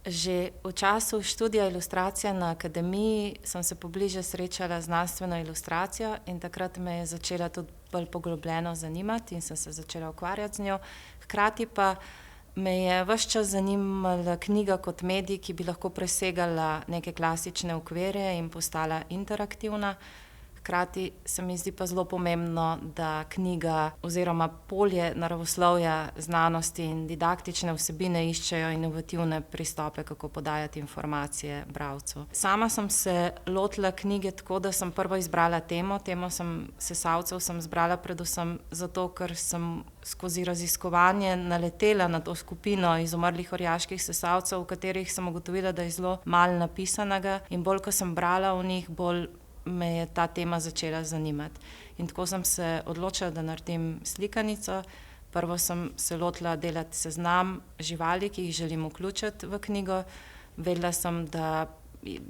Že v času študija ilustracije na akademiji sem se pobliže srečala z znanstveno ilustracijo in takrat me je začela tudi bolj poglobljeno zanimati in sem se začela ukvarjati z njo. Hkrati pa me je ves čas zanimala knjiga kot medij, ki bi lahko presegala neke klasične okvire in postala interaktivna. Hkrati se mi zdi pa zelo pomembno, da knjiga oziroma polje naravoslovja, znanosti in didaktične vsebine iščejo inovativne pristope, kako podajati informacije bralcu. Sama sem se lotila knjige tako, da sem prvo izbrala temo. Temo sesalcev sem izbrala predvsem zato, ker sem skozi raziskovanje naletela na to skupino izumrlih orjaških sesalcev, v katerih sem ugotovila, da je zelo malo napisanega, in bolj ko sem brala o njih, bolj me je ta tema začela zanimati. In tako sem se odločila, da naredim slikanico. Prvo sem se lotila delati seznam živali, ki jih želim vključiti v knjigo. Vedela sem, da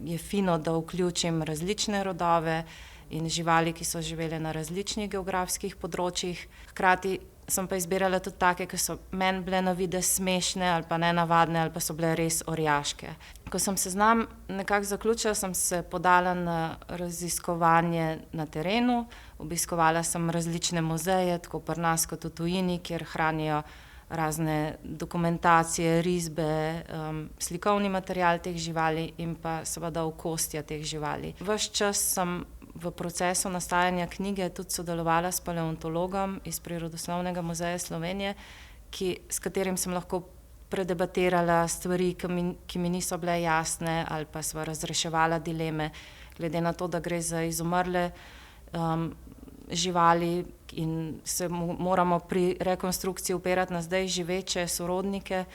je fino, da vključim različne rodove in živali, ki so živele na različnih geografskih področjih. Hkrati sem pa izbirala tudi take, ki so meni bile na videz smešne ali pa nenavadne ali pa so bile res orjaške. Ko sem seznam nekako zaključila, sem se podala na raziskovanje na terenu. Obiskovala sem različne muzeje, tako pri nas kot v tujini, kjer hranijo razne dokumentacije, risbe, slikovni material teh živali in pa seveda okostja teh živali. Ves čas sem v procesu nastajanja knjige tudi sodelovala s paleontologom iz Prirodoslovnega muzeja Slovenije, s katerim sem lahko predebatirala stvari, ki mi niso bile jasne, ali pa sva razreševala dileme, glede na to, da gre za izumrle živali in se moramo pri rekonstrukciji opirati na zdaj živeče sorodnike,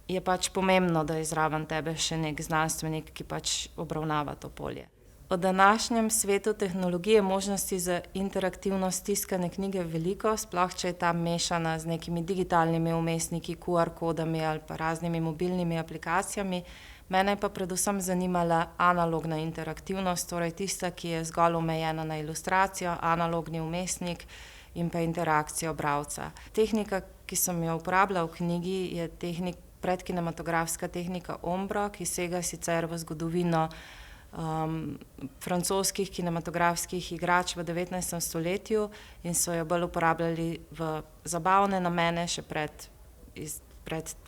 je pač pomembno, da je zraven tebe še nek znanstvenik, ki pač obravnava to polje. V današnjem svetu tehnologije možnosti za interaktivnost tiskane knjige veliko, sploh če je ta mešana z nekimi digitalnimi vmesniki, QR kodami ali pa raznimi mobilnimi aplikacijami. Mene je pa predvsem zanimala analogna interaktivnost, torej tista, ki je zgolj omejena na ilustracijo, analogni vmesnik in pa interakcijo bralca. Tehnika, ki sem jo uporabljala v knjigi, je predkinematografska tehnika Ombro, ki sega sicer v zgodovino francoskih kinematografskih igrač v 19. stoletju in so jo bolj uporabljali v zabavne namene še pred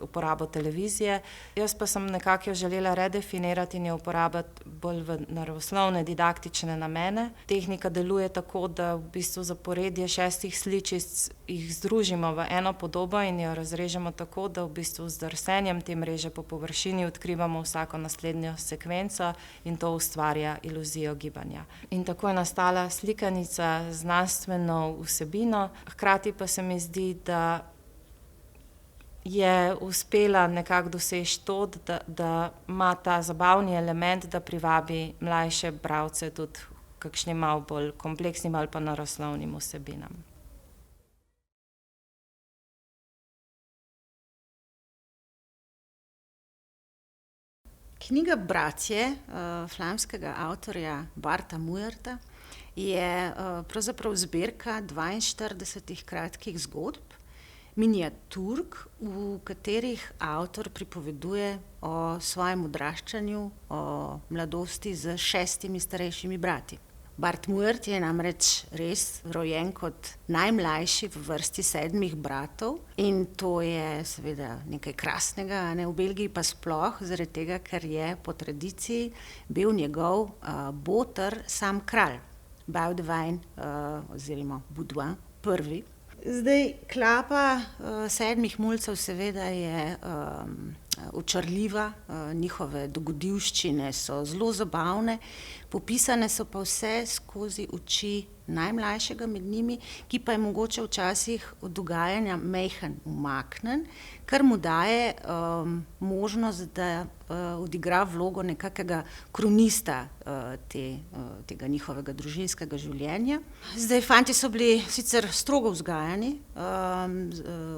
uporabo televizije. Jaz pa sem nekako jo želela redefinirati in jo uporabiti bolj v naravoslovne, didaktične namene. Tehnika deluje tako, da v bistvu zaporedje 6 sličic jih združimo v eno podobo in jo razrežemo tako, da v bistvu z drsenjem te mreže po površini odkrivamo vsako naslednjo sekvenco in to ustvarja iluzijo gibanja. In tako je nastala slikanica z znanstveno vsebino, hkrati pa se mi zdi, da je uspela nekako doseči to, da ima ta zabavni element, da privabi mlajše bralce tudi kakšnim malo bolj kompleksnim ali pa naravoslovnim vsebinam. Knjiga Bratje flamskega avtorja Barta Mujerta je pravzaprav zbirka 42 kratkih zgodb, miniaturk, v katerih avtor pripoveduje o svojem odraščanju, o mladosti s 6 starejšimi brati. Bart Mujert je namreč res rojen kot najmlajši v vrsti 7 bratov in to je seveda nekaj krasnega, v Belgiji pa sploh, zaradi tega, ker je po tradiciji bil njegov boter sam kralj, Baudouin oziroma Baudouin prvi. Zdaj, klapa 7 mulcev seveda je očarljiva, njihove dogodivščine so zelo zabavne, popisane so pa vse skozi oči najmlajšega med njimi, ki pa je mogoče včasih od dogajanja majhen umaknjen, kar mu daje možnost, da odigra vlogo nekakega kronista tega njihovega družinskega življenja. Zdaj, fantje so bili sicer strogo vzgajani,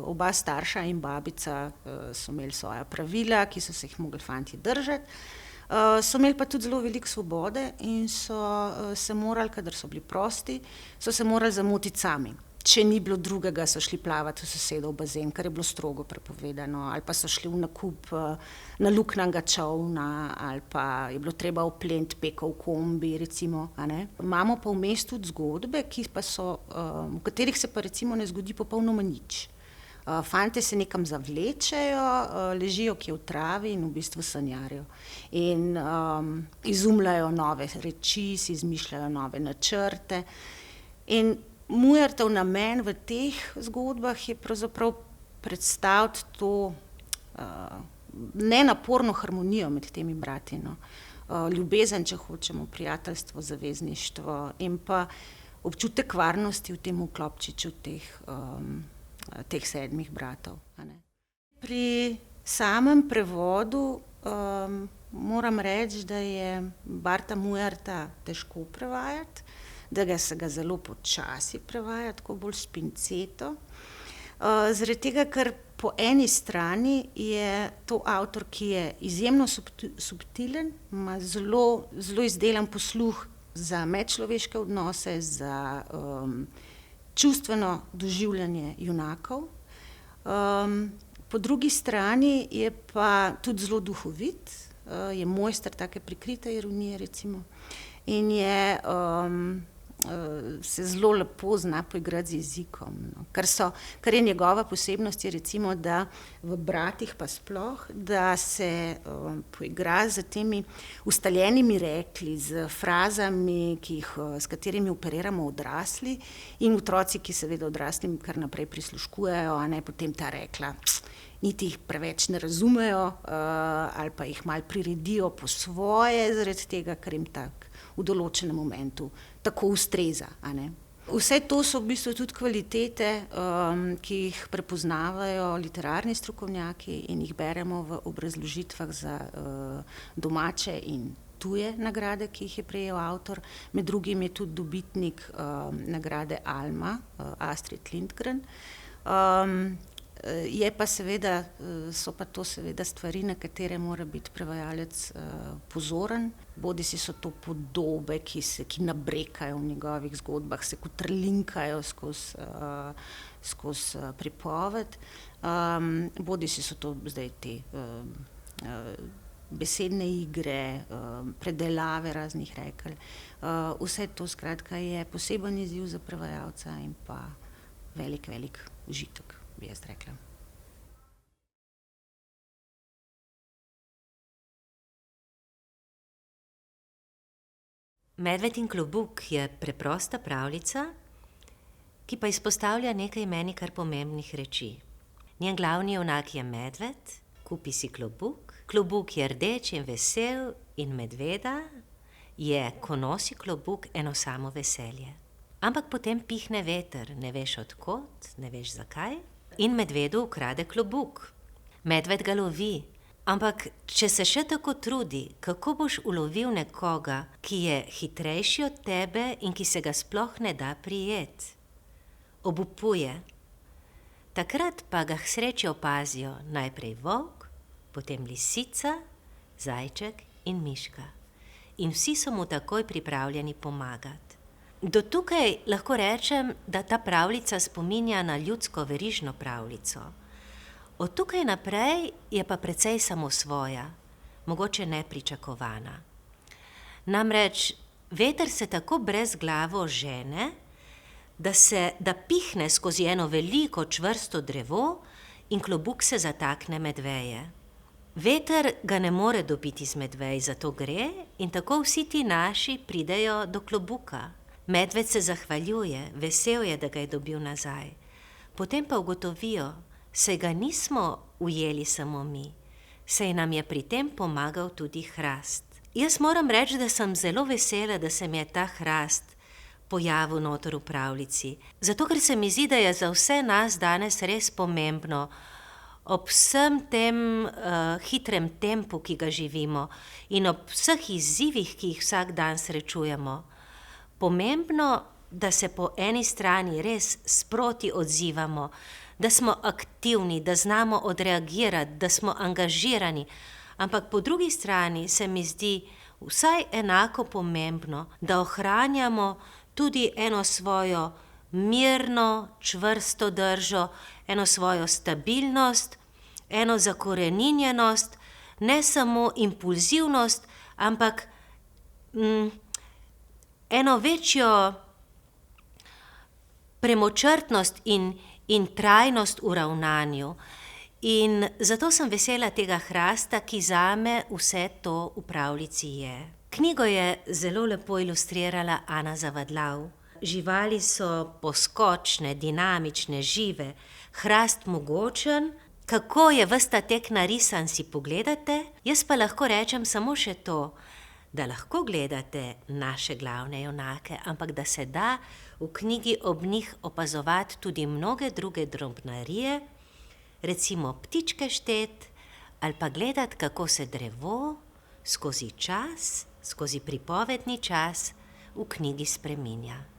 oba starša in babica so imeli svoja pravila, ki so se jih mogli fantje držati. So imeli pa tudi zelo veliko svobode in so se morali, kadar so bili prosti, so se morali zamotiti sami. če ni bilo drugega, so šli plavati v sosedov bazen, kar je bilo strogo prepovedano, ali pa so šli v nakup na luknjanga čolna, ali pa je bilo treba oplenti peko v kombi, recimo, a ne. Imamo pa vmes tudi zgodbe, ki pa so, v katerih se pa recimo ne zgodi popolnoma nič. Fantje se nekam zavlečejo, ležijo kje v travi in v bistvu sanjarijo. In izumljajo nove reči, si izmišljajo nove načrte. In Mujertov namen v teh zgodbah je pravzaprav predstaviti to nenaporno harmonijo med temi brati, no. Ljubezen, če hočemo, prijateljstvo, zavezništvo in pa občutek varnosti v tem klopčiču teh 7 bratov, a ne. Pri samem prevodu moram reči, da je Barta Mujerta težko prevajati, da se ga zelo počasi prevaja, tako bolj s pinceto. Zaradi tega, ker po eni strani je to avtor, ki je izjemno subtilen, ima zelo, zelo izdelan posluh za medčloveške odnose, za čustveno doživljanje junakov. Po drugi strani je pa tudi zelo duhovit, je mojster take prikrite ironije, recimo, in je se zelo lepo zna poigrati z jezikom, no. Kar je njegova posebnost, je recimo, da v Bratih pa sploh, da se poigra z temi ustaljenimi rekli, z frazami, s katerimi operiramo odrasli in otroci, ki seveda odraslim kar naprej prisluškujejo, a ne, potem ta rekla niti jih preveč ne razumejo, ali pa jih malo priredijo po svoje, zaradi tega, ker jim v določenem momentu tako ustreza, a ne. Vse to so v bistvu tudi kvalitete, ki jih prepoznavajo literarni strokovnjaki in jih beremo v obrazložitvah za domače in tuje nagrade, ki jih je prejel avtor. Med drugim je tudi dobitnik nagrade Alma, Astrid Lindgren. Je pa seveda, so pa to seveda stvari, na katere mora biti prevajalec pozoren. Bodisi so to podobe, ki nabrekajo v njegovih zgodbah, se kotrlinkajo skozi pripoved, bodisi so to zdaj te besedne igre, predelave raznih rekel. Vse to skratka je poseben izziv za prevajalca in pa velik užitek, bi jaz rekla. Medved in klobuk je preprosta pravljica, ki pa izpostavlja nekaj meni kar pomembnih reči. Njen glavni junak je medved, kupi si klobuk, klobuk je rdeč in vesel in medveda je, ko nosi klobuk, eno samo veselje. Ampak potem pihne veter, ne veš od kod, ne veš zakaj, in medvedu ukrade klobuk. Medved ga lovi, ampak če se še tako trudi, kako boš ulovil nekoga, ki je hitrejši od tebe in ki se ga sploh ne da prijeti? Obupuje. Takrat pa ga k sreči opazijo najprej volk, potem lisica, zajček in miška. In vsi so mu takoj pripravljeni pomagati. Do tukaj lahko rečem, da ta pravljica spominja na ljudsko verižno pravljico. Od tukaj naprej je pa precej samosvoja, mogoče nepričakovana. Namreč veter se tako brezglavo žene, da pihne skozi eno veliko čvrsto drevo in klobuk se zatakne med veje. Veter ga ne more dobiti izmed vej, zato gre in tako vsi ti naši pridejo do klobuka. Medved se zahvaljuje, vesel je, da ga je dobil nazaj. Potem pa ugotovijo, saj ga nismo ujeli samo mi, saj nam je pri tem pomagal tudi hrast. Jaz moram reči, da sem zelo vesela, da se mi je ta hrast pojavil noter v pravljici. Zato, ker se mi zdi, da je za vse nas danes res pomembno, ob vsem tem hitrem tempu, ki ga živimo, in ob vseh izzivih, ki jih vsak dan srečujemo, pomembno, da se po eni strani res sproti odzivamo, da smo aktivni, da znamo odreagirati, da smo angažirani, ampak po drugi strani se mi zdi vsaj enako pomembno, da ohranjamo tudi eno svojo mirno, čvrsto držo, eno svojo stabilnost, eno zakoreninjenost, ne samo impulzivnost, ampak eno večjo premočrtnost in trajnost v ravnanju. In zato sem vesela tega hrasta, ki zame vse to v pravljici je. Knjigo je zelo lepo ilustrirala Ana Zavadlav. Živali so poskočne, dinamične, žive, hrast mogočen. Kako je ves ta tek narisan, si pogledate, jaz pa lahko rečem samo še to, da lahko gledate naše glavne junake, ampak da se da v knjigi ob njih opazovati tudi mnoge druge drobnarije, recimo ptičke štet, ali pa gledati, kako se drevo skozi čas, skozi pripovedni čas v knjigi spreminja.